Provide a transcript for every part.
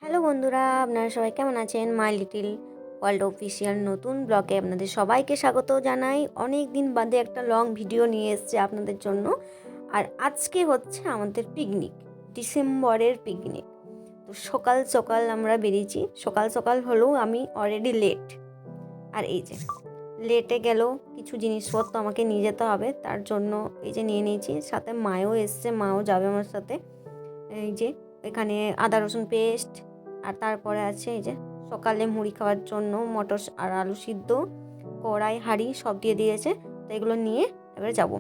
Hello বন্ধুরা, আপনারা সবাই কেমন আছেন? মাই লিটিল ওয়ার্ল্ড অফিসিয়াল নতুন ব্লগে আপনাদের সবাইকে স্বাগত জানাই। অনেক দিন বাদে একটা লং ভিডিও নিয়ে এসেছে আপনাদের জন্য। আর আজকে হচ্ছে আমাদের পিকনিক, ডিসেম্বরের পিকনিক। তো সকাল সকাল আমরা বেরিয়েছি। সকাল সকাল হলেও আমি অলরেডি লেট। আর এই যে লেটে গেলেও কিছু জিনিসপত্র আমাকে নিয়ে যেতে হবে, তার জন্য এই যে নিয়ে নিয়েছি। সাথে মাও এসছে, মাও যাবে আমার সাথে। এই যে এখানে আদা রসুন পেস্ট, আর তারপরে আছে এই যে সকালে মুড়ি খাওয়ার জন্য মটর আর আলু সিদ্ধ, কড়াই হাঁড়ি সব দিয়ে দিয়েছে। তো এগুলো নিয়ে এবারে যাব।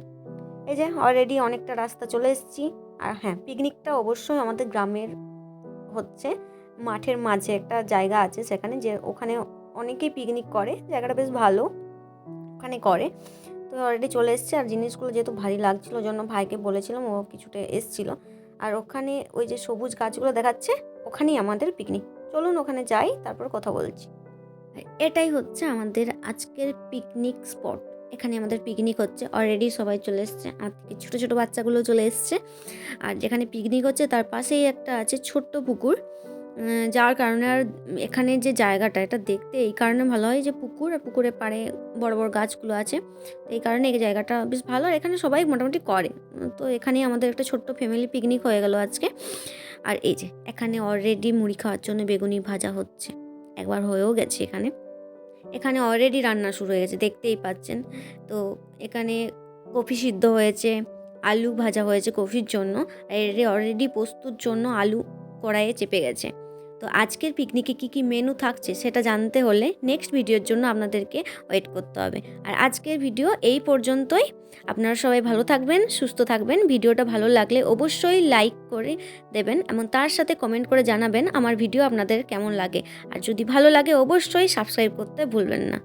এই যে অলরেডি অনেকটা রাস্তা চলে এসেছি। আর হ্যাঁ, পিকনিকটা অবশ্যই আমাদের গ্রামের হচ্ছে, মাঠের মাঝে একটা জায়গা আছে সেখানে, যে ওখানে অনেকেই পিকনিক করে, জায়গাটা বেশ ভালো, ওখানে করে। তো অলরেডি চলে এসছে। আর জিনিসগুলো যেহেতু ভারী লাগছিলো জন্য ভাইকে বলেছিলাম, ও কিছুটা এসছিলো। আর ওখানে ওই যে সবুজ গাছগুলো দেখাচ্ছে, ওখানেই আমাদের পিকনিক। চলুন ওখানে যাই, তারপর কথা বলছি। এটাই হচ্ছে আমাদের আজকের পিকনিক স্পট। এখানে আমাদের পিকনিক হচ্ছে। অলরেডি সবাই চলে এসছে, আমার থেকে ছোটো ছোটো বাচ্চাগুলো চলে এসছে। আর যেখানে পিকনিক হচ্ছে তার পাশেই একটা আছে ছোট্ট পুকুর, যার কারণে আর এখানে যে জায়গাটা, এটা দেখতে এই কারণে ভালো হয় যে পুকুর, আর পুকুরের পাড়ে বড় বড় গাছগুলো আছে। তো এই কারণে এই জায়গাটা বেশ ভালো। আর এখানে সবাই মোটামুটি করে। তো এখানেই আমাদের একটা ছোট্ট ফ্যামিলি পিকনিক হয়ে গেল আজকে। আর এই যে এখানে অলরেডি মুড়ি খাওয়ার জন্য বেগুনি ভাজা হচ্ছে, একবার হয়েও গেছে। এখানে এখানে অলরেডি রান্না শুরু হয়ে গেছে, দেখতেই পাচ্ছেন। তো এখানে কফি সিদ্ধ হয়েছে, আলু ভাজা হয়েছে কফির জন্য। আর এর অলরেডি পোস্তর জন্য আলু কড়াইয়ে চেপে গেছে। তো আজকের পিকনিকে কী কী মেনু থাকছে সেটা জানতে হলে নেক্সট ভিডিওর জন্য আপনাদেরকে ওয়েট করতে হবে। আর আজকের ভিডিও এই পর্যন্তই। আপনারা সবাই ভালো থাকবেন, সুস্থ থাকবেন। ভিডিওটা ভালো লাগলে অবশ্যই লাইক করে দেবেন এবং তার সাথে কমেন্ট করে জানাবেন আমার ভিডিও আপনাদের কেমন লাগে। আর যদি ভালো লাগে অবশ্যই সাবস্ক্রাইব করতে ভুলবেন না।